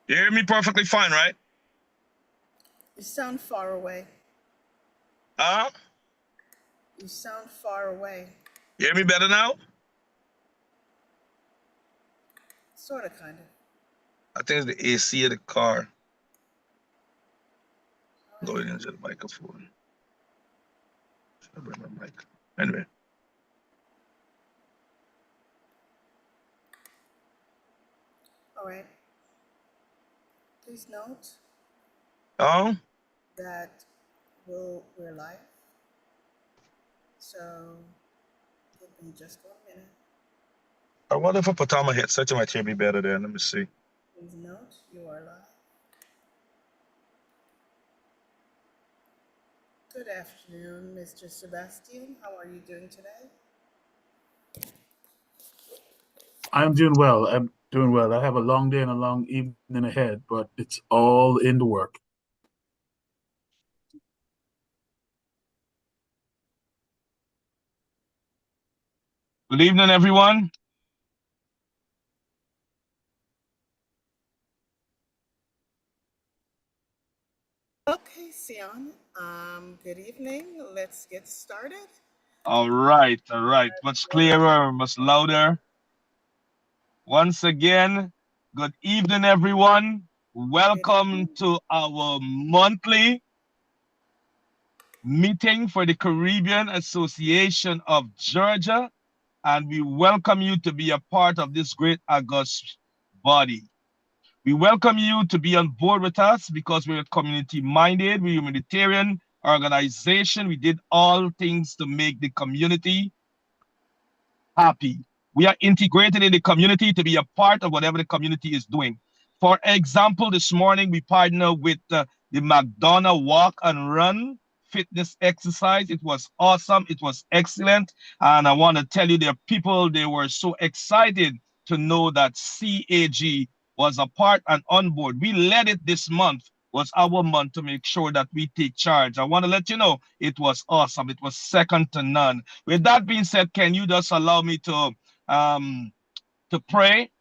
You hear me perfectly fine, right? You sound far away. Huh? You sound far away. You hear me better now? Sort of, kind of. I think it's the AC of the car All right. going into the microphone. Should I bring my mic? Anyway. All right. Please note Oh? that we're live. So give me just 1 minute. I wonder if I put on my headset, it might hear me better there. Let me see. Please note you are live. Good afternoon, Mr. Sebastian. How are you doing today? I'm doing well. I'm doing well. I have a long day and a long evening ahead, but it's all in the work. Good evening, everyone. Okay, Sion. Good evening. Let's get started. All right, all right. Much clearer, much louder. Once again, good evening, everyone. Welcome to our monthly meeting for the Caribbean Association of Georgia, and we welcome you to be a part of this great August body. We welcome you to be on board with us because we're community-minded, we're a humanitarian organization. We did all things to make the community happy. We are integrated in the community to be a part of whatever the community is doing. For example, this morning we partnered with the McDonough Walk and Run fitness exercise. It was awesome. It was excellent. And I want to tell you, there are people, they were so excited to know that CAG was a part and on board. We led it this month, was our month to make sure that we take charge. I want to let you know it was awesome. It was second to none. With that being said, can you just allow me um, to pray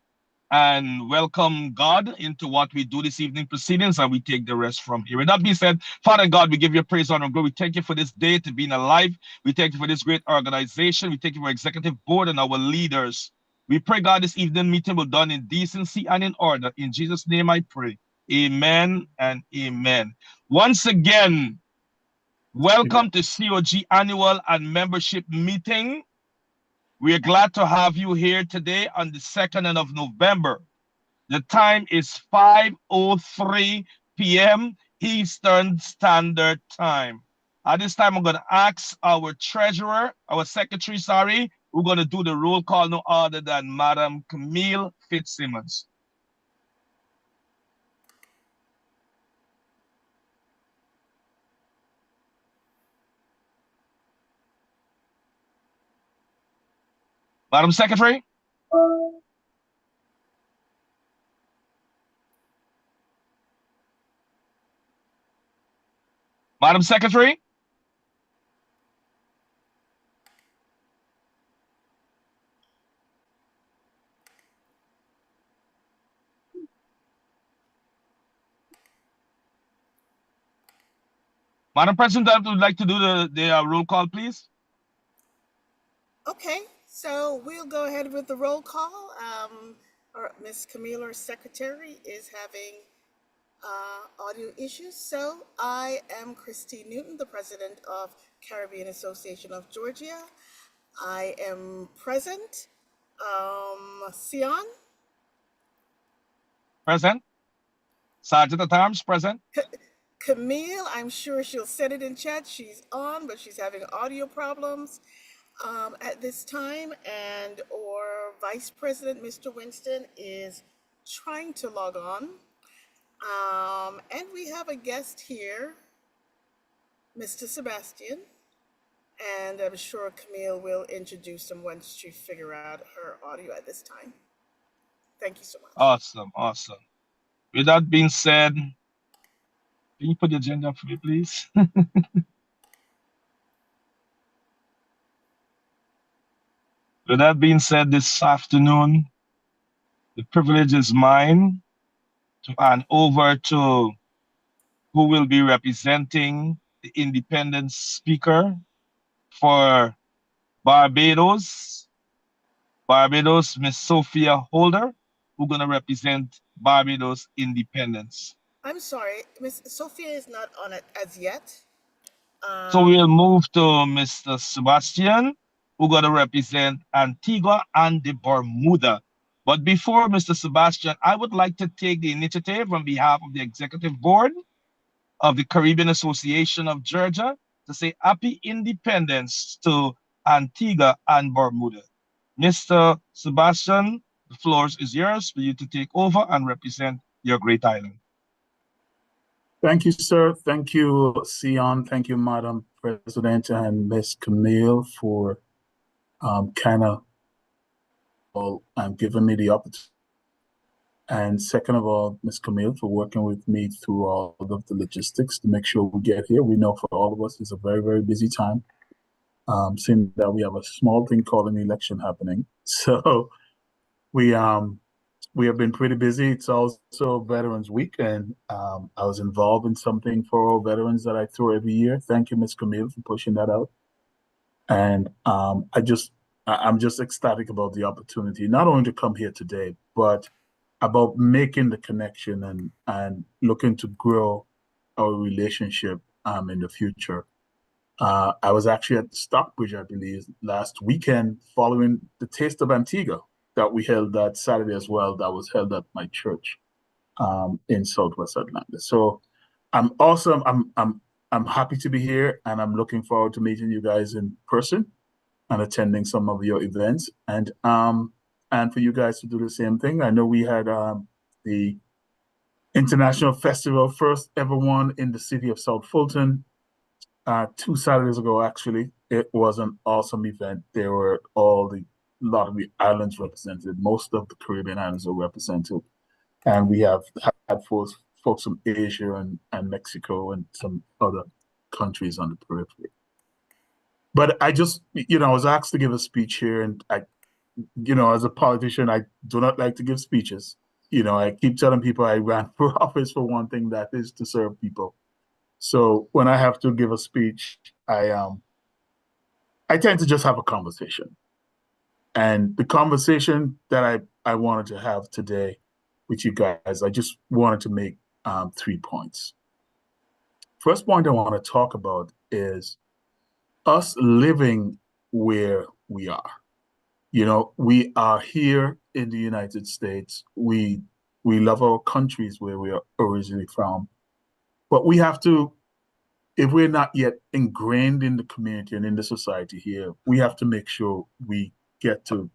and welcome God into what we do this evening proceedings, and we take the rest from here. With that being said, Father God, we give you praise, honor, and glory. We thank you for this day to being alive. We thank you for this great organization. We thank you for executive board and our leaders. We pray, God, this evening meeting will be done in decency and in order. In Jesus' name I pray. Amen and amen. Once again, welcome to COG annual and membership meeting. We are glad to have you here today on the 2nd of November. The time is 5:03 p.m. Eastern Standard Time. At this time, I'm going to ask our treasurer, our secretary, sorry, we're going to do the roll call, no other than Madam Camille Fitzsimmons. Madam Secretary? Madam Secretary? Madam President, I would like to do the roll call, please. Okay, so we'll go ahead with the roll call. Miss Camille, our secretary, is having audio issues. So I am Christine Newton, the president of Caribbean Association of Georgia. I am present. Sion? Present. Sergeant at Arms, present. Camille, I'm sure she'll set it in chat. She's on, but she's having audio problems at this time. And our Vice President, Mr. Winston, is trying to log on. And we have a guest here, Mr. Sebastian. And I'm sure Camille will introduce him once she figure out her audio at this time. Thank you so much. Awesome, awesome. With that being said, can you put the agenda up for me, please? With that being said, this afternoon, the privilege is mine to hand over to who will be representing the independent speaker for Barbados. Barbados, Miss Sophia Holder, who's going to represent Barbados independence. I'm sorry, Miss Sophia is not on it as yet. So we'll move to Mr. Sebastian, who's going to represent Antigua and the Bermuda. But before Mr. Sebastian, I would like to take the initiative on behalf of the executive board of the Caribbean Association of Georgia to say happy independence to Antigua and Bermuda. Mr. Sebastian, the floor is yours for you to take over and represent your great island. Thank you, sir. Thank you, Sion. Thank you, Madam President and Ms. Camille for giving me the opportunity. And second of all, Ms. Camille, for working with me through all of the logistics to make sure we get here. We know for all of us it's a very, very busy time. Seeing that we have a small thing called an election happening. So we have been pretty busy. It's also Veterans Week, and I was involved in something for all veterans that I throw every year. Thank you, Ms. Camille, for pushing that out. And I'm just ecstatic about the opportunity, not only to come here today, but about making the connection and looking to grow our relationship in the future. I was actually at Stockbridge, I believe, last weekend following the Taste of Antigua that we held that Saturday as well, that was held at my church in Southwest Atlanta. So I'm awesome. I'm happy to be here, and I'm looking forward to meeting you guys in person and attending some of your events, and for you guys to do the same thing. I know we had the International Festival, first ever one in the city of South Fulton, 2 Saturdays ago, actually. It was an awesome event. There were a lot of the islands represented. Most of the Caribbean islands are represented. And we have had folks from Asia and Mexico and some other countries on the periphery. But I just, I was asked to give a speech here, and as a politician, I do not like to give speeches. I keep telling people I ran for office for one thing, that is to serve people. So when I have to give a speech, I tend to just have a conversation. And the conversation that I wanted to have today with you guys, I just wanted to make 3 points. First point I want to talk about is us living where we are. We are here in the United States. We love our countries where we are originally from. But we have to, if we're not yet ingrained in the community and in the society here, we have to make sure we get to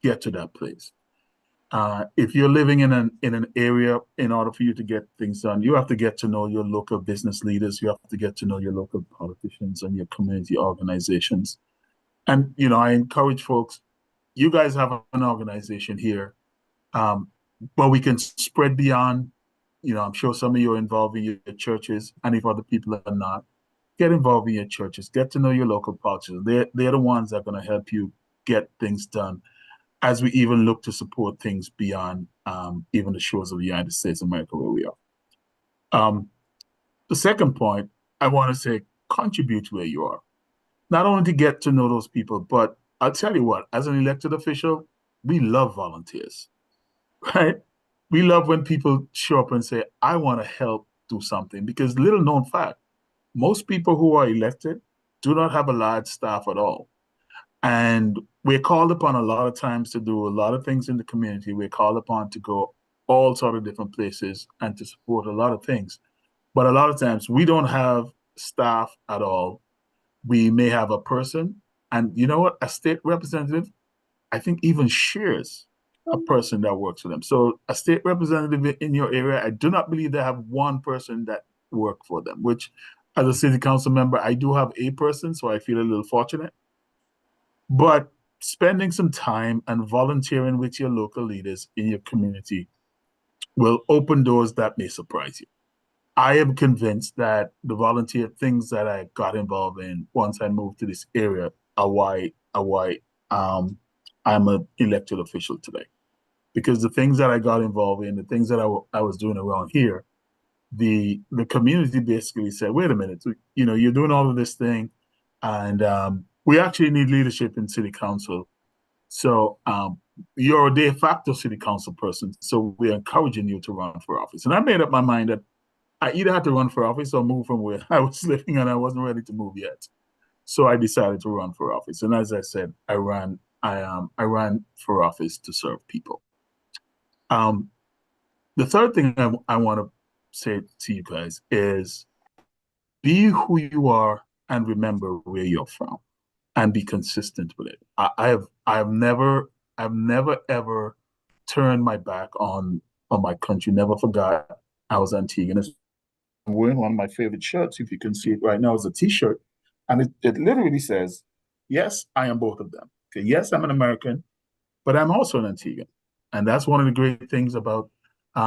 that place. If you're living in an area, in order for you to get things done, you have to get to know your local business leaders. You have to get to know your local politicians and your community organizations. And, I encourage folks, you guys have an organization here, but we can spread beyond. I'm sure some of you are involved in your churches, and if other people are not, get involved in your churches. Get to know your local politicians. They're the ones that are going to help you get things done, as we even look to support things beyond even the shores of the United States of America where we are. The second point, I want to say, contribute where you are. Not only to get to know those people, but I'll tell you what, as an elected official, we love volunteers, right? We love when people show up and say, I want to help do something, because little known fact, most people who are elected do not have a large staff at all. And we're called upon a lot of times to do a lot of things in the community. We're called upon to go all sort of different places and to support a lot of things. But a lot of times we don't have staff at all. We may have a person, and you know what? A state representative, I think, even shares a person that works for them. So a state representative in your area, I do not believe they have one person that works for them, which as a city council member, I do have a person, so I feel a little fortunate. But spending some time and volunteering with your local leaders in your community will open doors that may surprise you. I am convinced that the volunteer things that I got involved in once I moved to this area are why I'm an elected official today. because the things that I got involved in, the things that I was doing around here, the community basically said, wait a minute, you're doing all of this thing, and we actually need leadership in city council. So you're a de facto city council person, so we're encouraging you to run for office. And I made up my mind that I either had to run for office or move from where I was living, and I wasn't ready to move yet. So I decided to run for office. And as I said, I ran for office to serve people. The third thing I want to say to you guys is be who you are and remember where you're from, and be consistent with it. I've never ever turned my back on my country. Never forgot I was Antiguan. I'm wearing one of my favorite shirts. If you can see it right now, it's a T-shirt, and it literally says, "Yes, I am both of them." Okay, yes, I'm an American, but I'm also an Antiguan, and that's one of the great things about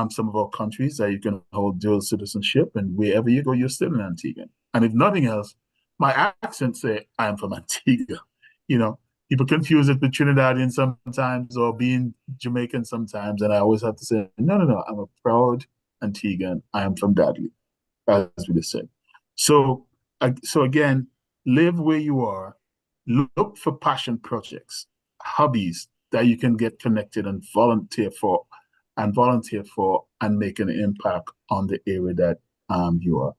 some of our countries, that you can hold dual citizenship, and wherever you go, you're still an Antiguan. And if nothing else, my accent say I am from Antigua. You know, people confuse it with Trinidadian sometimes or being Jamaican sometimes, and I always have to say, no, I'm a proud Antiguan. I am from Dudley, as we just said. So again, live where you are. Look for passion projects, hobbies that you can get connected and volunteer for, and make an impact on the area that you are.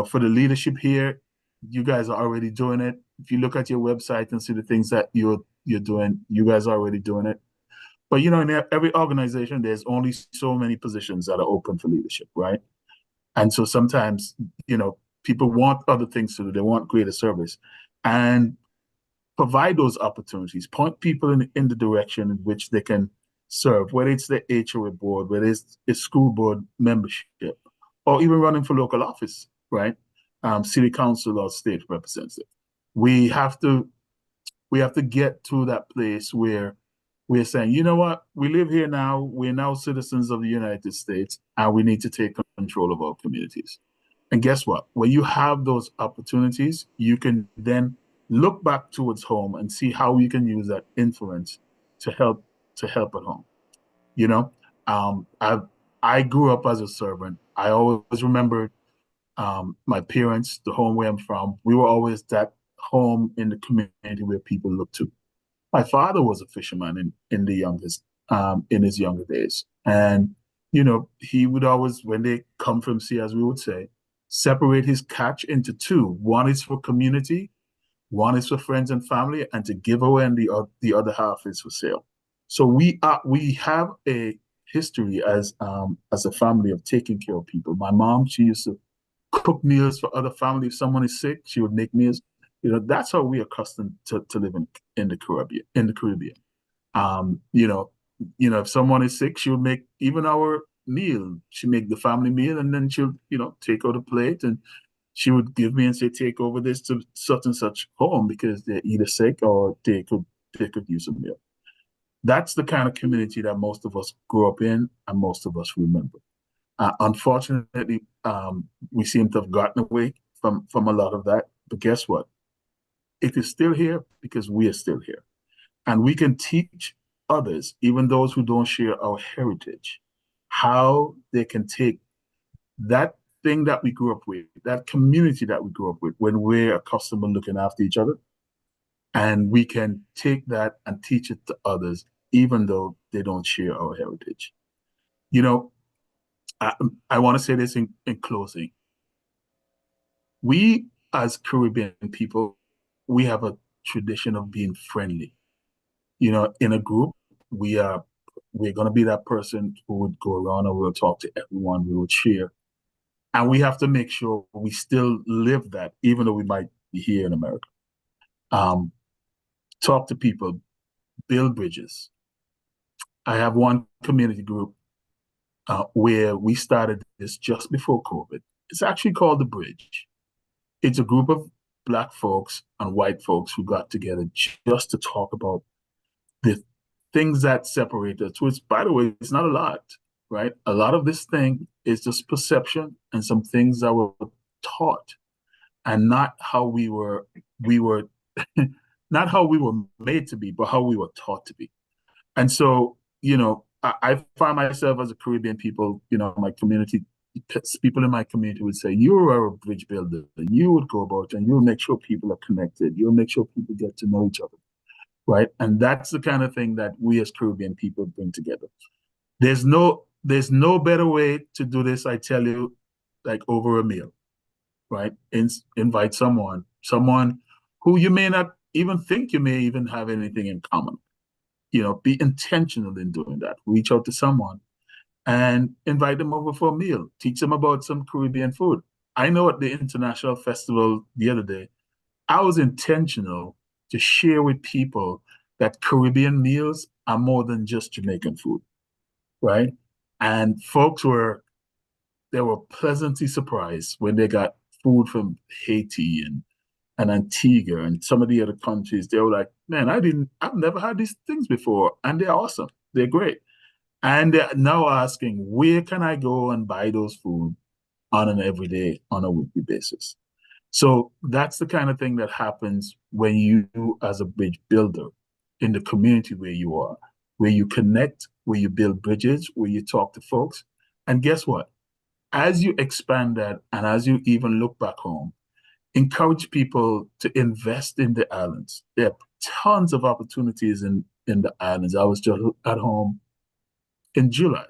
For the leadership here, you guys are already doing it. If you look at your website and see the things that you're doing, you guys are already doing it. But in every organization, there's only so many positions that are open for leadership, right? And so sometimes, people want other things to do. They want greater service, and provide those opportunities. Point people in the direction in which they can serve, whether it's the HOA board, whether it's a school board membership, or even running for local office, right? City council or state representative. We have to get to that place where we're saying, you know what, we live here now, we're now citizens of the United States, and we need to take control of our communities. And guess what? When you have those opportunities, you can then look back towards home and see how you can use that influence to help at home. I grew up as a servant. I always remembered my parents, the home where I'm from. We were always that home in the community where people look to. My father was a fisherman in his younger days, and he would always, when they come from sea, as we would say, separate his catch into two. One is for community, one is for friends and family, and to give away, and the other half is for sale. So we have a history as a family of taking care of people. My mom, she used to cook meals for other family. If someone is sick, she would make meals. That's how we are accustomed to living in the Caribbean. If someone is sick, she would make even our meal. She make the family meal, and then she'll take out a plate, and she would give me and say, take over this to such and such home because they're either sick or they could use a meal. That's the kind of community that most of us grew up in and most of us remember. Unfortunately, we seem to have gotten away from a lot of that. But guess what? It is still here because we are still here. And we can teach others, even those who don't share our heritage, how they can take that thing that we grew up with, that community that we grew up with, when we're accustomed to looking after each other, and we can take that and teach it to others, even though they don't share our heritage. I want to say this in closing. We, as Caribbean people, we have a tradition of being friendly. In a group, we're going to be that person who would go around and we'll talk to everyone, we would share. And we have to make sure we still live that, even though we might be here in America. Talk to people, build bridges. I have one community group where we started this just before COVID. It's actually called The Bridge. It's a group of Black folks and white folks who got together just to talk about the things that separate us, which, by the way, it's not a lot, right? A lot of this thing is just perception and some things that were taught, and not how we were not how we were made to be, but how we were taught to be. And so I find myself as a Caribbean people, my community, people in my community would say, you're a bridge builder. You would go about and you'll make sure people are connected. You'll make sure people get to know each other, right? And that's the kind of thing that we as Caribbean people bring together. There's no better way to do this, I tell you, like over a meal, right? Invite someone who you may not even think you may even have anything in common. Be intentional in doing that. Reach out to someone and invite them over for a meal. Teach them about some Caribbean food. I know at the international festival the other day, I was intentional to share with people that Caribbean meals are more than just Jamaican food, right? And folks they were pleasantly surprised when they got food from Haiti and Antigua and some of the other countries. They were like, man, I've never had these things before. And they're awesome. They're great. And they're now asking, where can I go and buy those food on an everyday, on a weekly basis? So that's the kind of thing that happens when you, as a bridge builder in the community where you are, where you connect, where you build bridges, where you talk to folks. And guess what? As you expand that and as you even look back home, encourage people to invest in the islands. There are tons of opportunities in the islands. I was just at home in July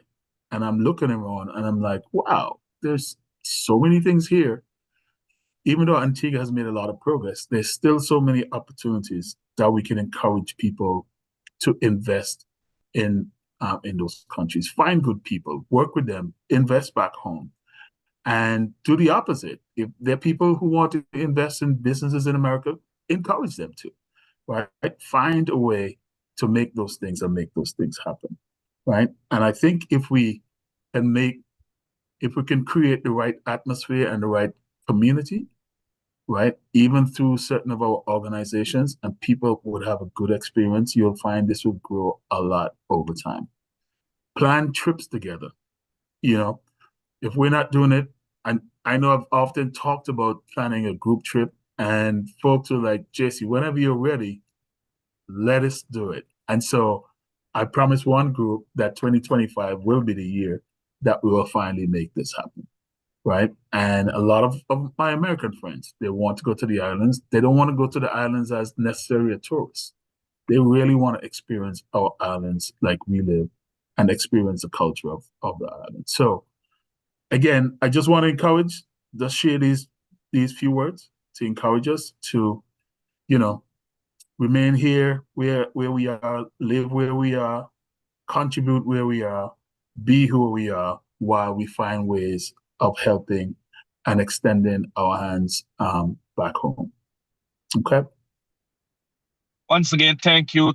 and I'm looking around and I'm like, wow, there's so many things here. Even though Antigua has made a lot of progress, there's still so many opportunities that we can encourage people to invest in those countries. Find good people, work with them, invest back home, and do the opposite. If there are people who want to invest in businesses in America, encourage them to, right? Find a way to make those things and make those things happen, right? And I think if we can create the right atmosphere and the right community, right? Even through certain of our organizations, and people would have a good experience, you'll find this will grow a lot over time. Plan trips together. If we're not doing it, and I know I've often talked about planning a group trip, and folks are like, Jesse, whenever you're ready, let us do it. And so I promised one group that 2025 will be the year that we will finally make this happen. Right. And a lot of my American friends, they want to go to the islands. They don't want to go to the islands as necessarily a tourist. They really want to experience our islands like we live and experience the culture of the island. So again, I just want to just share these few words to encourage us to, remain here where we are, live where we are, contribute where we are, be who we are, while we find ways of helping and extending our hands back home. Okay. Once again, thank you,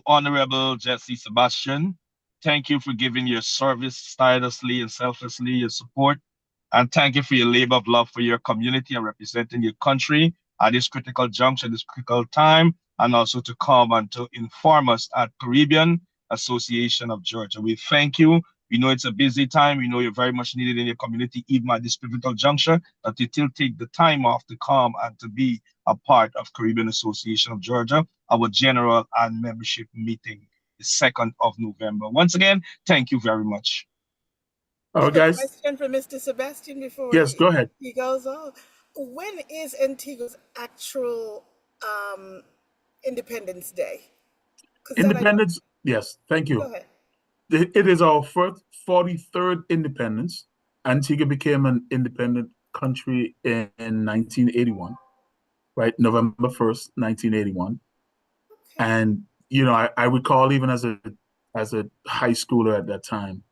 Honorable Jesse Sebastian. Thank you for giving your service tirelessly and selflessly, your support, and thank you for your labor of love for your community and representing your country at this critical juncture, this critical time, and also to come and to inform us at Caribbean Association of Georgia. We thank you. We know it's a busy time. We know you're very much needed in your community, even at this pivotal juncture, but you still take the time off to come and to be a part of Caribbean Association of Georgia, our general and membership meeting, the 2nd of November. Once again, thank you very much. All right, guys. Question for Mr. Sebastian before yes, go ahead. He goes on. When is Antigua's actual Independence Day? Independence, yes, thank you. Go ahead. It is our first 43rd independence. Antigua became an independent country in 1981, right? November 1st, 1981. Okay. And, I recall even as a high schooler at that time,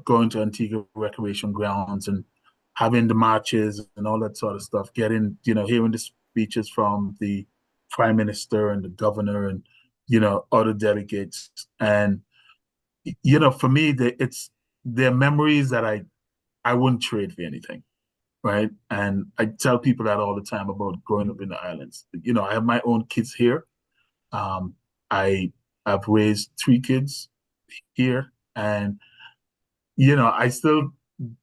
going to Antigua recreation grounds and having the marches and all that sort of stuff, hearing the speeches from the prime minister and the governor and, other delegates. And, for me, they're memories that I wouldn't trade for anything, right? And I tell people that all the time about growing up in the islands. I have my own kids here. I've raised 3 kids here, and I still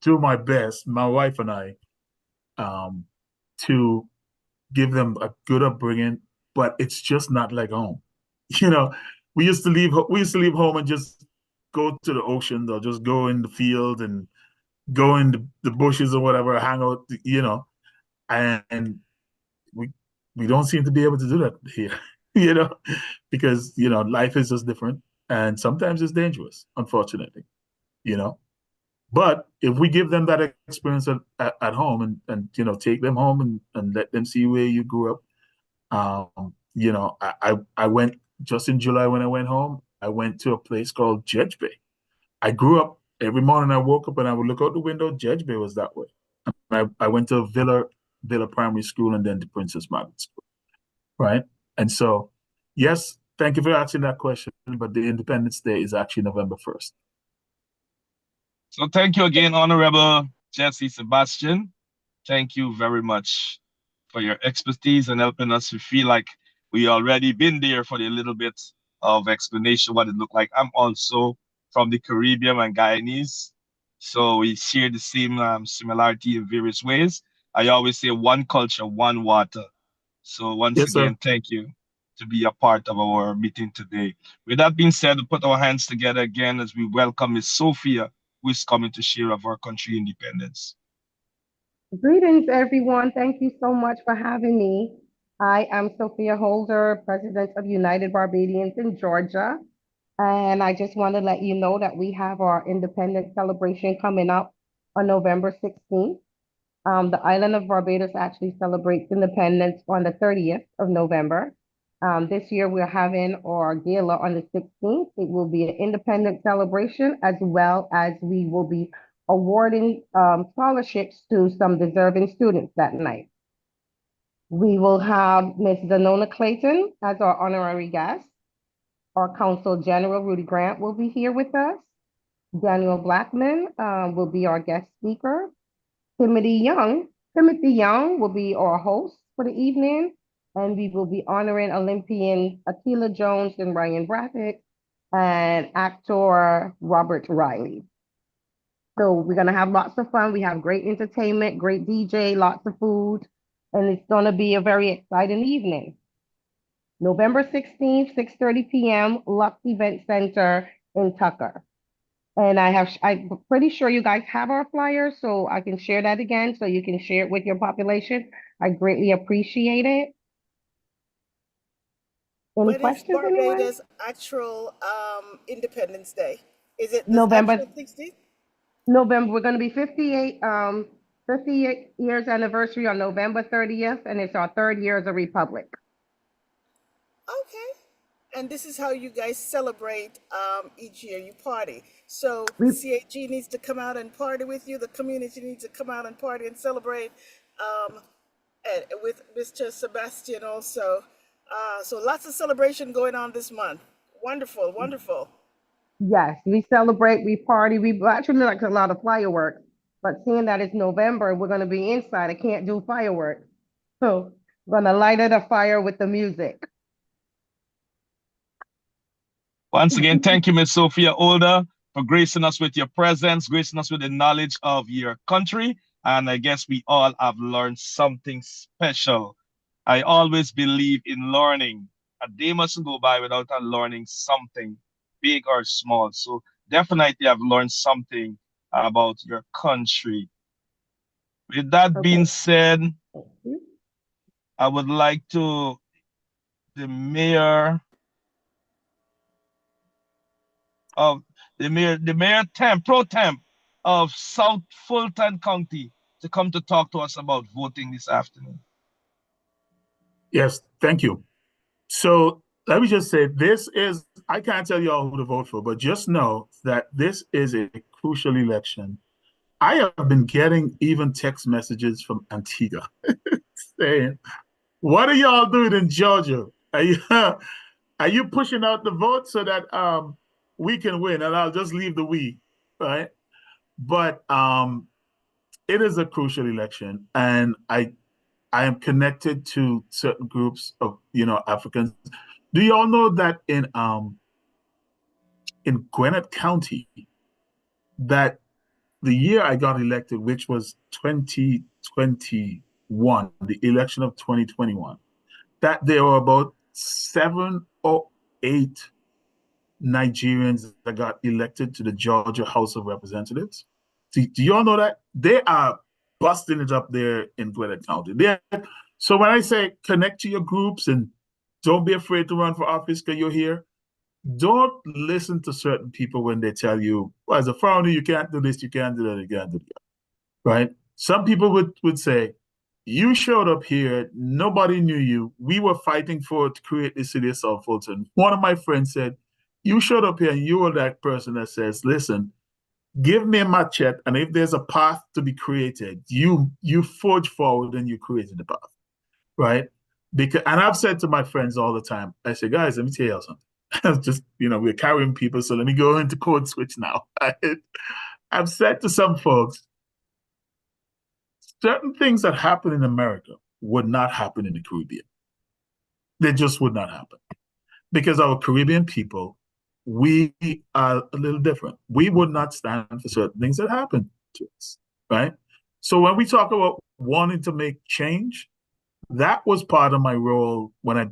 do my best, my wife and I, to give them a good upbringing, but it's just not like home. We used to leave home and just go to the ocean. They'll just go in the field and go in the bushes or whatever, hang out, and we don't seem to be able to do that here, because life is just different, and sometimes it's dangerous, unfortunately, you know. But if we give them that experience at home and take them home and let them see where you grew up, I went just in July when I went home. I went to a place called Judge Bay. I grew up every morning. I woke up and I would look out the window. Judge Bay was that way. I went to Villa Primary School and then to Princess Margaret School, right? And so, yes, thank you for asking that question. But the Independence Day is actually November 1st. So thank you again, Honorable Jesse Sebastian. Thank you very much for your expertise and helping us to feel like we already been there for the little bit of explanation what it looked like. I'm also from the Caribbean and Guyanese, so we share the same similarity in various ways. I always say one culture, one water. So once Yes, again, sir. thank you to be a part of our meeting today. With that being said, we put our hands together again as we welcome Miss Sophia, who is coming to share of our country independence. Greetings, everyone. Thank you so much for having me. I am Sophia Holder, President of United Barbadians in Georgia. And I just want to let you know that we have our independence celebration coming up on November 16th. The island of Barbados actually celebrates independence on the 30th of November. This year we're having our gala on the 16th. It will be an independence celebration, as well as we will be awarding scholarships to some deserving students that night. We will have Ms. Danona Clayton as our honorary guest. Our Consul General Rudy Grant will be here with us. Daniel Blackman will be our guest speaker. Timothy Young will be our host for the evening, and we will be honoring Olympian Akila Jones and Ryan Braddock and actor Robert Riley. So we're gonna have lots of fun. We have great entertainment, great DJ, lots of food, and it's gonna be a very exciting evening. November 16th, 6:30 p.m., Lux Event Center in Tucker. And I'm pretty sure you guys have our flyer, so I can share that again, so you can share it with your population. I greatly appreciate it. Any When is questions, anyone? Barbados' actual Independence Day? Is it the November, actual 16th? November, we're gonna be 58 years anniversary on November 30th, and it's our 3rd year as a republic. Okay. And this is how you guys celebrate each year. You party. So We, CAG needs to come out and party with you. The community needs to come out and party and celebrate and with Mr. Sebastian also. So lots of celebration going on this month. Wonderful, wonderful. yes, we celebrate, we party, we actually like a lot of fireworks, but seeing that it's November, we're gonna be inside, I can't do fireworks. So we're gonna light it a fire with the music. Once again, thank you, Miss Sophia Older, for gracing us with your presence, gracing us with the knowledge of your country. And I guess we all have learned something special. I always believe in learning. A day mustn't go by without us learning something, big or small. So definitely I've learned something about your country. With that being Okay. said, Thank you. I would like to, the mayor of the mayor pro temp of South Fulton County to come to talk to us about voting this afternoon. Yes, thank you. So let me just say, I can't tell you all who to vote for, but just know that this is a crucial election. I have been getting even text messages from Antigua saying, what are y'all doing in Georgia? Are you pushing out the vote so that we can win? And I'll just leave the we, right? But it is a crucial election, and I am connected to certain groups of Africans. Do you all know that in Gwinnett County, that the year I got elected, which was 2021, the election of 2021, that there were about 7 or 8 Nigerians that got elected to the Georgia House of Representatives. Do you all know that? They are busting it up there in Gwinnett County. So when I say connect to your groups and don't be afraid to run for office because you're here, don't listen to certain people when they tell you, well, as a foreigner, you can't do this, you can't do that, you can't do that, right? Some people would say, you showed up here, nobody knew you. We were fighting to create the city of South Fulton. One of my friends said, you showed up here and you were that person that says, listen, give me a machete, and if there's a path to be created, you forge forward and you created the path, right? And I've said to my friends all the time, I say, guys, let me tell you something. Just, we're carrying people, so let me go into code switch now. I've said to some folks, certain things that happen in America would not happen in the Caribbean. They just would not happen. Because our Caribbean people, we are a little different. We would not stand for certain things that happen to us, right? So when we talk about wanting to make change, that was part of my role when I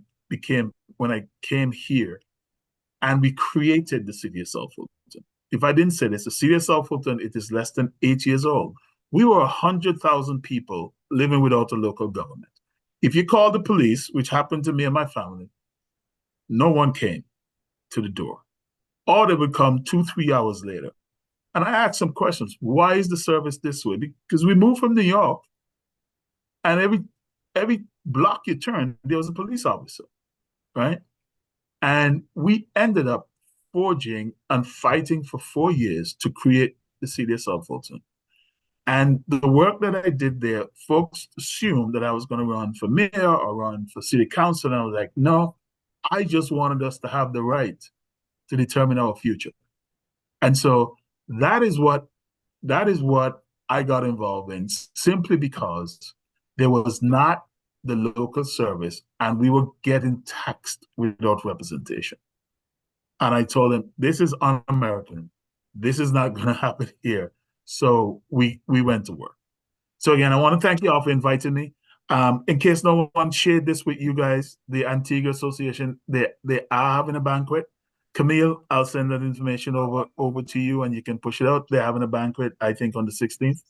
came here and we created the city of South Fulton. If I didn't say this, the city of South Fulton, it is less than 8 years old. We were 100,000 people living without a local government. If you call the police, which happened to me and my family, no one came to the door. Or they would come 2-3 hours later. And I asked some questions. Why is the service this way? Because we moved from New York, and every block you turn, there was a police officer, right? And we ended up forging and fighting for 4 years to create the city of South Fulton. And the work that I did there, folks assumed that I was going to run for mayor or run for city council. And I was like, no, I just wanted us to have the right to determine our future. And so that is what I got involved in, simply because there was not the local service and we were getting taxed without representation. And I told them, this is un-American. This is not going to happen here. So we went to work. So again, I want to thank you all for inviting me. In case no one shared this with you guys, the Antigua Association, they are having a banquet. Camille, I'll send that information over to you and you can push it out. They're having a banquet, I think, on the 16th.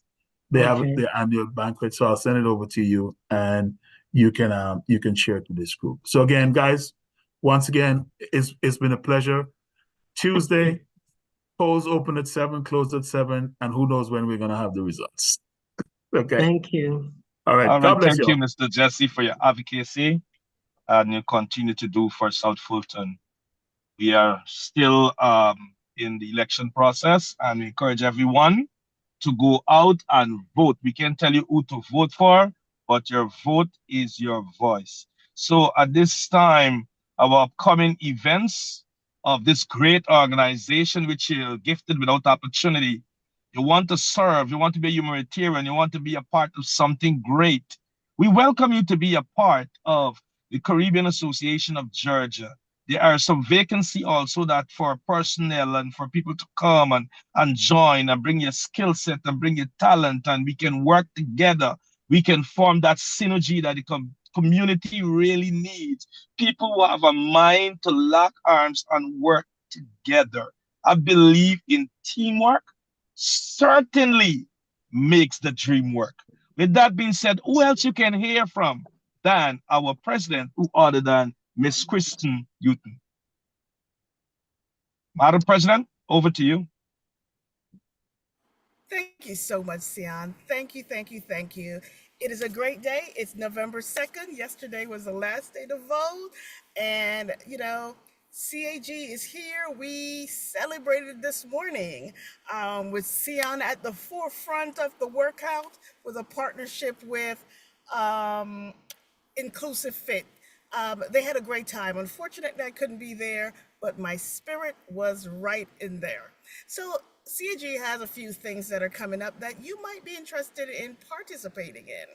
They have their annual banquet, so I'll send it over to you and you can share it to this group. So again, guys, once again, it's been a pleasure. Tuesday, polls open at 7, closed at 7, and who knows when we're going to have the results. Okay. Thank you. All right. God bless thank you, Mr. Jesse, for your advocacy, and you continue to do for South Fulton. We are still in the election process, and we encourage everyone to go out and vote. We can't tell you who to vote for, but your vote is your voice. So at this time, our upcoming events of this great organization, which you're gifted without opportunity, you want to serve, you want to be a humanitarian, you want to be a part of something great. We welcome you to be a part of the Caribbean Association of Georgia. There are some vacancy also that for personnel and for people to come and join and bring your skill set and bring your talent, and we can work together. We can form that synergy that the community really needs. People who have a mind to lock arms and work together. I believe in teamwork certainly makes the dream work. With that being said, who else you can hear from than our president, who other than Miss Kristen Newton? Madam President, over to you. Thank you so much, Sion. Thank you, thank you, thank you. It is a great day. It's November 2nd. Yesterday was the last day to vote. And, CAG is here. We celebrated this morning with Sion at the forefront of the workout with a partnership with Inclusive Fit. They had a great time. Unfortunately, I couldn't be there, but my spirit was right in there. So CAG has a few things that are coming up that you might be interested in participating in.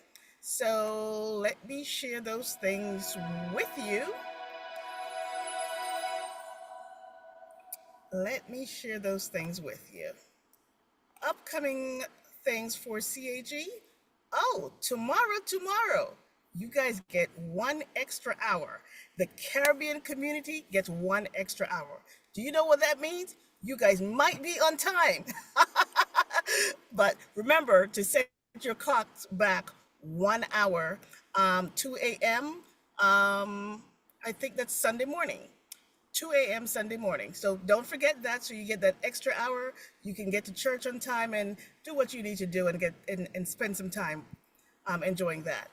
So let me share those things with you. Upcoming things for CAG. Oh, tomorrow, you guys get 1 extra hour. The Caribbean community gets 1 extra hour. Do you know what that means? You guys might be on time. But remember to set your clocks back 1 hour, 2 a.m. I think that's Sunday morning. 2 a.m. Sunday morning. So don't forget that. So you get that extra hour. You can get to church on time and do what you need to do and and spend some time enjoying that.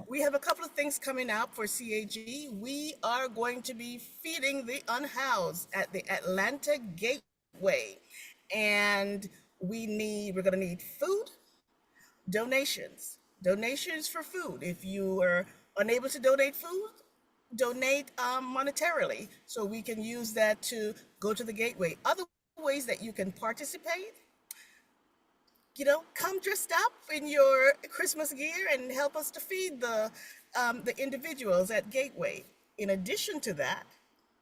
We have a couple of things coming up for CAG. We are going to be feeding the unhoused at the Atlanta Gateway. And we're going to need food, donations for food. If you are unable to donate food, donate monetarily so we can use that to go to the gateway. Other ways that you can participate, come dressed up in your Christmas gear and help us to feed the individuals at Gateway. In addition to that,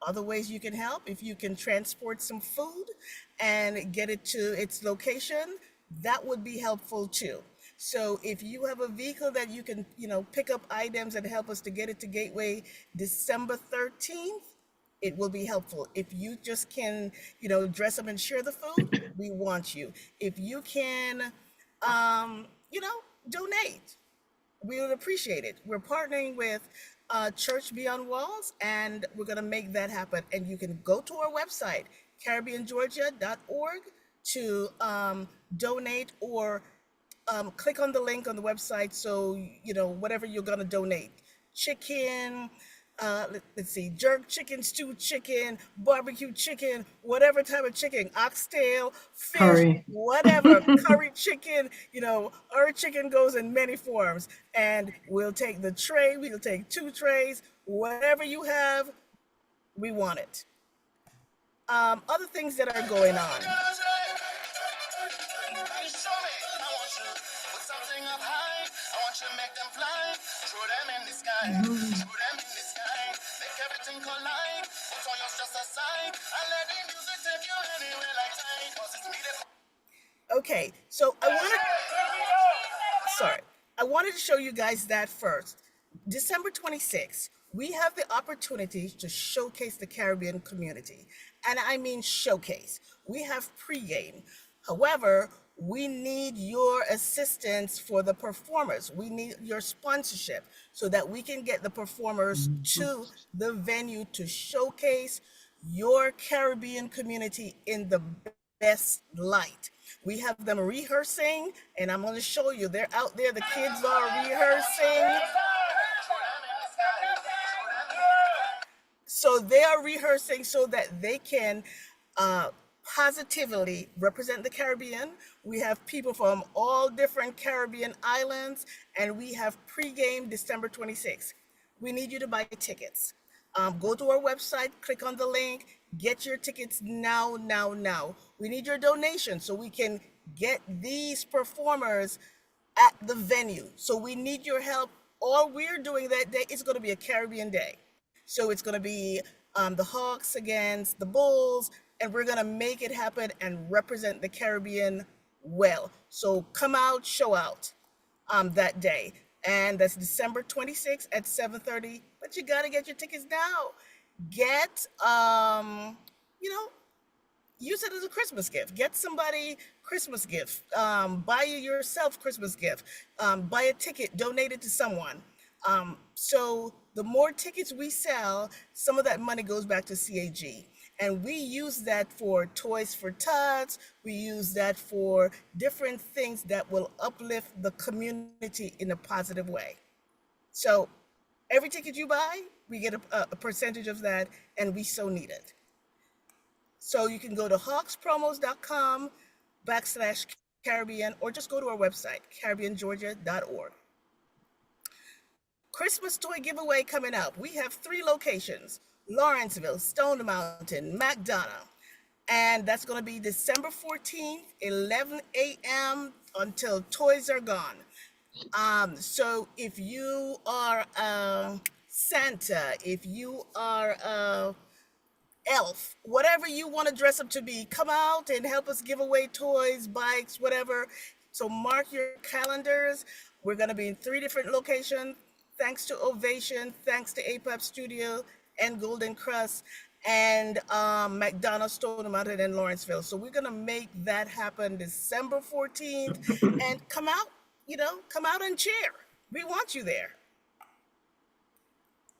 other ways you can help, if you can transport some food and get it to its location, that would be helpful too. So if you have a vehicle that you can, pick up items and help us to get it to Gateway December 13th, it will be helpful. If you just can, dress up and share the food, we want you. If you can, donate, we would appreciate it. We're partnering with Church Beyond Walls, and we're going to make that happen. And you can go to our website, CaribbeanGeorgia.org, to donate, or click on the link on the website. So, whatever you're going to donate, chicken, let's see, jerk chicken, stewed chicken, barbecue chicken, whatever type of chicken, oxtail, fish, Curry. whatever, curry chicken, our chicken goes in many forms. And we'll take the tray, we'll take 2 trays, whatever you have, we want it. Other things that are going on. Okay, so I wanted to show you guys that first. December 26th, we have the opportunity to showcase the Caribbean community. And I mean showcase. We have pregame. However, we need your assistance for the performers. We need your sponsorship so that we can get the performers to the venue to showcase your Caribbean community in the best light. We have them rehearsing, and I'm going to show you. They're out there. The kids are rehearsing. So they are rehearsing so that they can positively represent the Caribbean. We have people from all different Caribbean islands, and we have pregame December 26th. We need you to buy tickets. Go to our website, click on the link, get your tickets now. We need your donation so we can get these performers at the venue. So we need your help. All we're doing that day is going to be a Caribbean day. So it's going to be the Hawks against the Bulls, and we're going to make it happen and represent the Caribbean well. So come out, show out that day. And that's December 26th at 7:30. But you got to get your tickets now. Get, use it as a Christmas gift. Get somebody Christmas gift. Buy yourself Christmas gift. Buy a ticket, donate it to someone. So the more tickets we sell, some of that money goes back to CAG. And we use that for Toys for Tots. We use that for different things that will uplift the community in a positive way. So every ticket you buy, we get a percentage of that, and we so need it. So you can go to hawkspromos.com/Caribbean, or just go to our website, CaribbeanGeorgia.org. Christmas toy giveaway coming up. We have 3 locations: Lawrenceville, Stone Mountain, McDonough. And that's going to be December 14th, 11 a.m. until toys are gone. So if you are Santa, if you are elf, whatever you want to dress up to be, come out and help us give away toys, bikes, whatever. So mark your calendars. We're going to be in 3 different locations. Thanks to Ovation, thanks to APAP Studio and Golden Crust. and McDonough, Stone Mountain, and Lawrenceville. So we're gonna make that happen December 14th, and come out, come out and cheer. We want you there.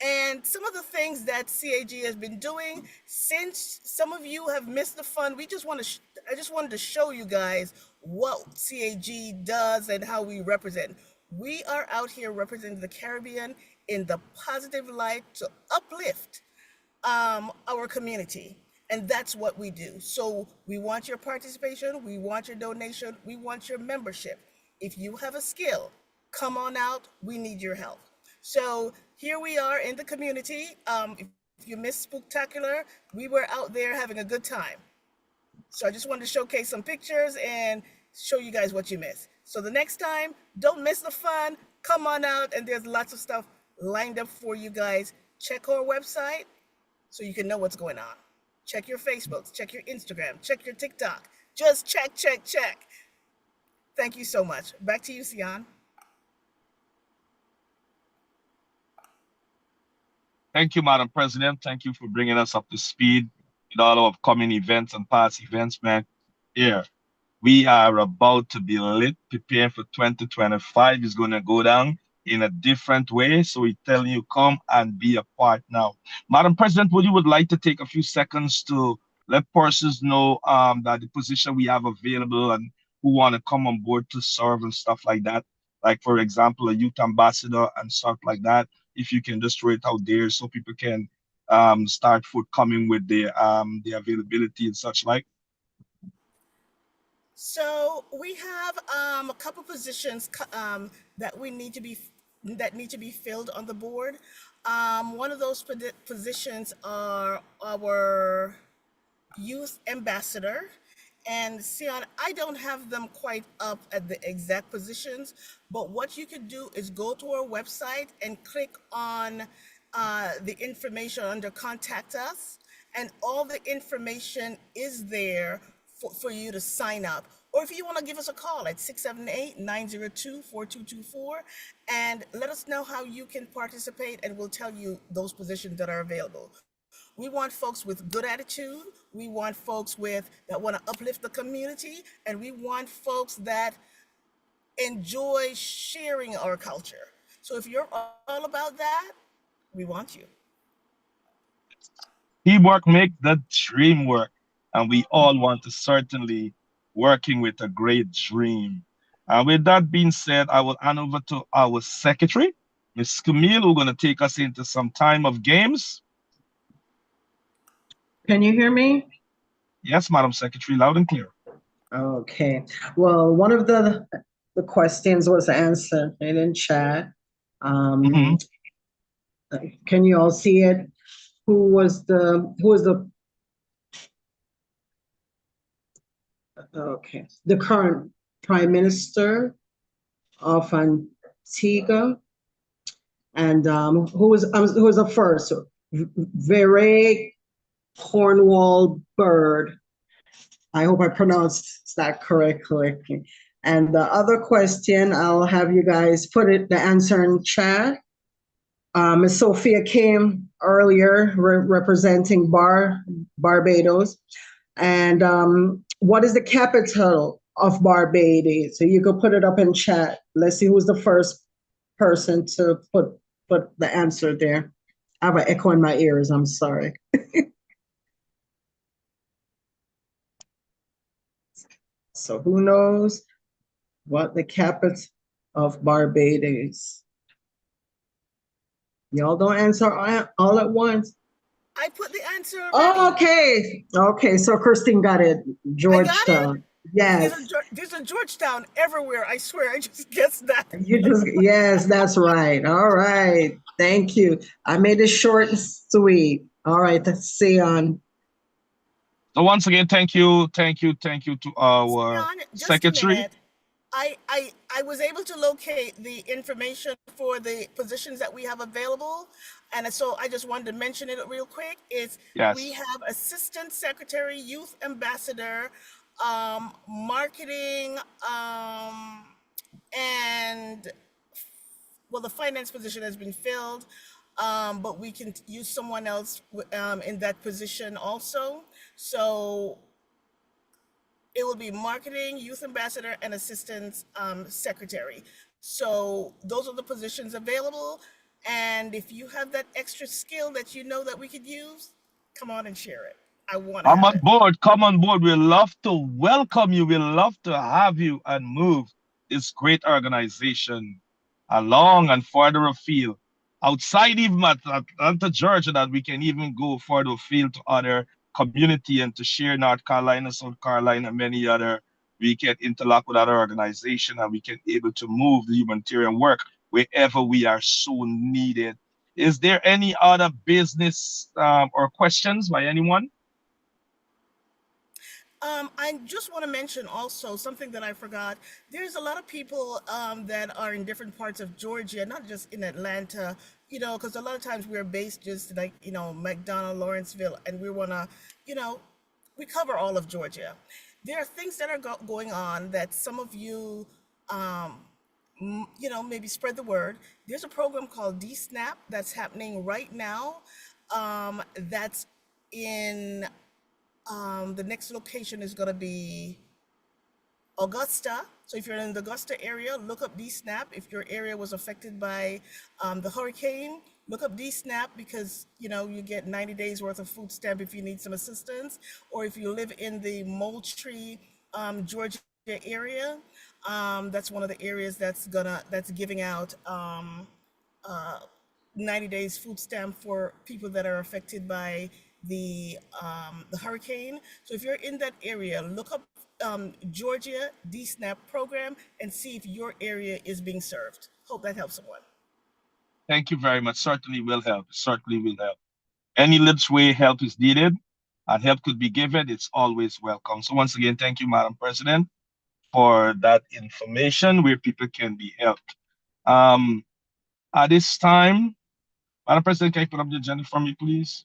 And some of the things that CAG has been doing, since some of you have missed the fun, I just wanted to show you guys what CAG does and how we represent. We are out here representing the Caribbean in the positive light to uplift our community. And that's what we do. So we want your participation, we want your donation, we want your membership. If you have a skill, come on out, we need your help. So here we are in the community. If you missed Spooktacular, we were out there having a good time. So I just wanted to showcase some pictures and show you guys what you missed. So the next time, don't miss the fun, come on out, and there's lots of stuff lined up for you guys. Check our website so you can know what's going on. Check your Facebooks, check your Instagram, check your TikTok. Just check. Thank you so much. Back to you, Sion. Thank you, Madam President. Thank you for bringing us up to speed with all our upcoming events and past events, man. Yeah, we are about to be lit, preparing for 2025. Is going to go down in a different way. So we tell you, come and be a part now. Madam President, would you like to take a few seconds to let persons know that the position we have available and who want to come on board to serve and stuff like that? Like, for example, a youth ambassador and stuff like that. If you can just throw it out there so people can start forthcoming with the availability and such like. So we have a couple positions that need to be filled on the board. One of those positions are our youth ambassador. And Sion, I don't have them quite up at the exact positions, but what you could do is go to our website and click on the information under Contact Us, and all the information is there for you to sign up. Or if you want to give us a call at 678-902-4224 and let us know how you can participate, and we'll tell you those positions that are available. We want folks with good attitude. We want folks that want to uplift the community, and we want folks that enjoy sharing our culture. So if you're all about that, we want you. Teamwork make the dream work, and we all want to certainly working with a great dream. And with that being said, I will hand over to our secretary, Ms. Camille, who's going to take us into some time of games. Can you hear me? Yes, Madam Secretary, loud and clear. Okay. Well, one of the questions was answered in chat. Can you all see it? Who was the the current Prime Minister of Antigua, and who was the first? Very Cornwall Bird. I hope I pronounced that correctly. And the other question, I'll have you guys put the answer in chat. Ms. Sophia came earlier representing Barbados. And what is the capital of Barbados? So you could put it up in chat. Let's see who's the first person to put the answer there. I have an echo in my ears, I'm sorry. So who knows what the capital of Barbados? Y'all don't answer all at once. I put the answer already. Oh, okay. So Christine got it. Georgetown. Yes. There's a Georgetown everywhere. I swear, I just guessed that. Yes, that's right. All right. Thank you. I made it short and sweet. All right. Let's see on. So once again, thank you to our secretary. I was able to locate the information for the positions that we have available, and so I just wanted to mention it real quick. We have Assistant Secretary, Youth Ambassador, Marketing, and well, the finance position has been filled. but we can use someone else in that position also. So it will be marketing, youth ambassador, and assistant secretary. So those are the positions available. And if you have that extra skill that you know that we could use, come on and share it. I want to I'm have on it. board. Come on board. We'd love to welcome you. We'd love to have you and move this great organization along and further afield. Outside even Atlanta, Georgia, that we can even go further afield to other community and to share North Carolina, South Carolina, many other. We can interlock with other organization and we can able to move the humanitarian work wherever we are so needed. Is there any other business or questions by anyone? I just want to mention also something that I forgot. There's a lot of people that are in different parts of Georgia, not just in Atlanta, because a lot of times we're based just like, McDonough, Lawrenceville, and we want to, you know, we cover all of Georgia. There are things that are going on that some of you, um, maybe spread the word. There's a program called DSNAP that's happening right now. That's in the next location is going to be Augusta. So if you're in the Augusta area, look up DSNAP. If your area was affected by the hurricane, look up DSNAP because you get 90 days worth of food stamp if you need some assistance, or if you live in the Moultrie, Georgia area, that's one of the areas that's giving out uh, 90 days food stamp for people that are affected by the hurricane. So if you're in that area, look up Georgia DSNAP program and see if your area is being served. Hope that helps someone. Thank you very much. Certainly will help. Certainly will help. Any which way help is needed and help could be given, it's always welcome. So once again, thank you, Madam President, for that information where people can be helped. At this time, Madam President, can you put up the agenda for me, please?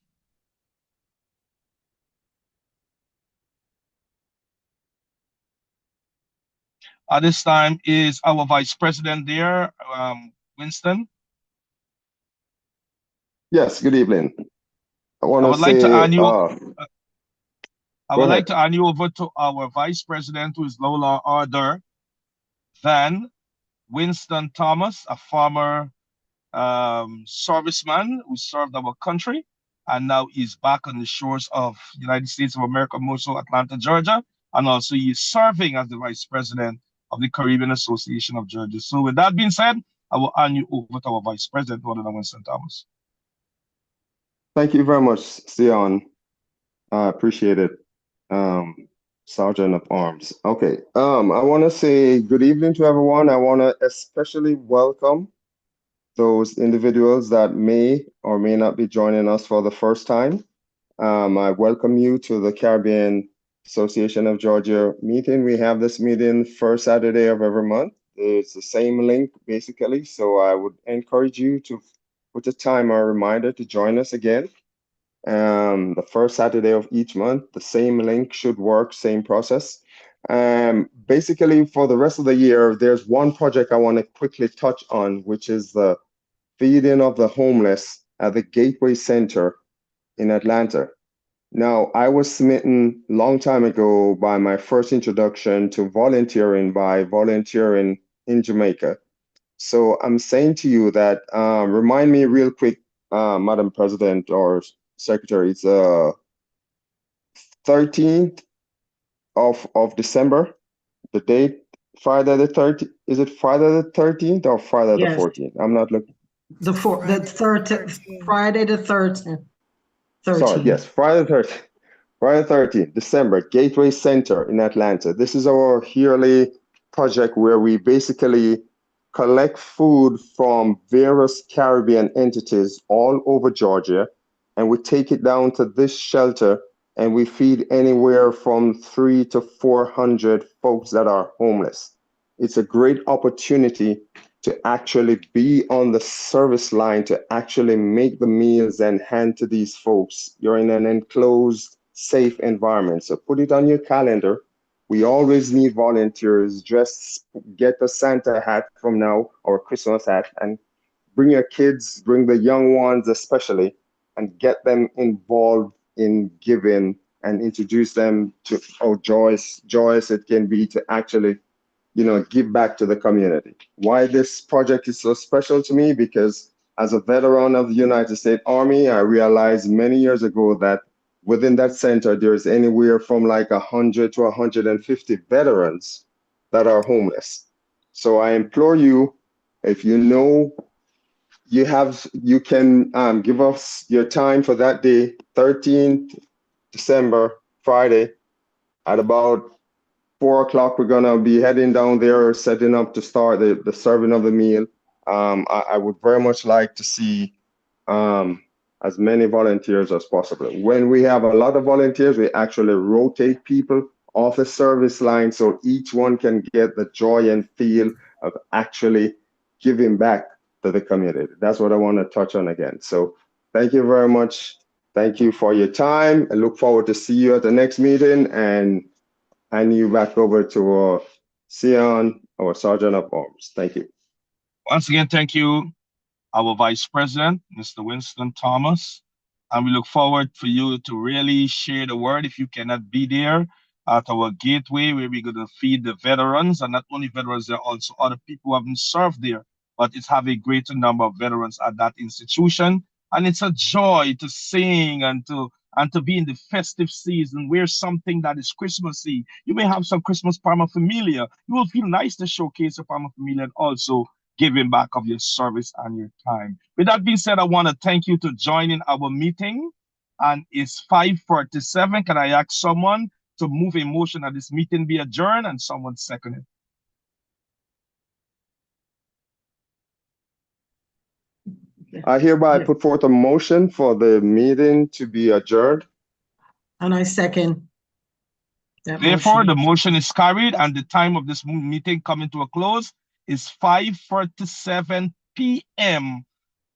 At this time is our Vice President there, Winston. Yes, good evening. I want I to would like to say, hand you. I go would like ahead. to hand you over to our Vice President, who is no other than Winston Thomas, a former serviceman who served our country, and now he's back on the shores of the United States of America, more so Atlanta, Georgia, and also he is serving as the Vice President of the Caribbean Association of Georgia. So with that being said, I will hand you over to our Vice President, Winston Thomas. Thank you very much, Sion. I appreciate it, Sergeant of Arms. Okay, I want to say good evening to everyone. I want to especially welcome those individuals that may or may not be joining us for the first time. I welcome you to the Caribbean Association of Georgia meeting. We have this meeting first Saturday of every month. It's the same link basically, so I would encourage you to put a time or a reminder to join us again. The first Saturday of each month, the same link should work, same process. Basically, for the rest of the year, there's one project I want to quickly touch on, which is the feeding of the homeless at the Gateway Center in Atlanta. Now, I was smitten a long time ago by my first introduction to volunteering by volunteering in Jamaica. So I'm saying to you that remind me real quick, Madam President or Secretary, it's 13th of December, the date, Friday the 13th. Is it Friday the 13th or Friday the Yes. 14th? I'm not looking. The 13th, Friday the 13th. Sorry, yes, Friday the 13th. Friday the 13th, December, Gateway Center in Atlanta. This is our yearly project where we basically collect food from various Caribbean entities all over Georgia, and we take it down to this shelter and we feed anywhere from 300 to 400 folks that are homeless. It's a great opportunity to actually be on the service line, to actually make the meals and hand to these folks. You're in an enclosed, safe environment. So put it on your calendar. We always need volunteers. Just get a Santa hat from now or Christmas hat and bring your kids, bring the young ones especially, and get them involved in giving and introduce them to how joyous it can be to actually, give back to the community. Why this project is so special to me? Because as a veteran of the United States Army, I realized many years ago that within that center, there's anywhere from like 100 to 150 veterans that are homeless. So I implore you, if you know you can give us your time for that day, 13th December, Friday, at about 4 o'clock. We're gonna be heading down there, setting up to start the serving of the meal. I would very much like to see as many volunteers as possible. When we have a lot of volunteers, we actually rotate people off the service line so each one can get the joy and feel of actually giving back to the community. That's what I want to touch on again. So thank you very much. Thank you for your time. I look forward to see you at the next meeting, and hand you back over to Sion, our Sergeant of Arms. Thank you. Once again, thank you, our Vice President, Mr. Winston Thomas. And we look forward for you to really share the word if you cannot be there at our gateway where we're going to feed the veterans. And not only veterans, there are also other people who haven't served there, but it's have a greater number of veterans at that institution. And it's a joy to sing and to be in the festive season, wear something that is Christmassy. You may have some Christmas paraphernalia. You will feel nice to showcase your paraphernalia and also giving back of your service and your time. With that being said, I want to thank you to join in our meeting. And it's 5:47. Can I ask someone to move a motion that this meeting be adjourned, and someone second it? I hereby put forth a motion for the meeting to be adjourned. And I second that Therefore, motion. the motion is carried, and the time of this meeting coming to a close is 5:47 p.m.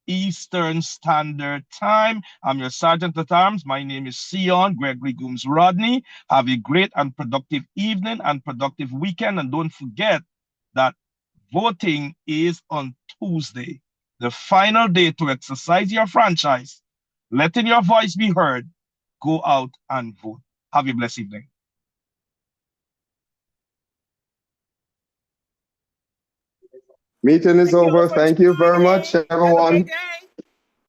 Eastern Standard Time. I'm your Sergeant at Arms. My name is Sion Gregory Gooms Rodney. Have a great and productive evening and productive weekend. And don't forget that voting is on Tuesday, the final day to exercise your franchise, letting your voice be heard. Go out and vote. Have a blessed evening. Meeting is over. Thank you very much, Have a everyone. great day.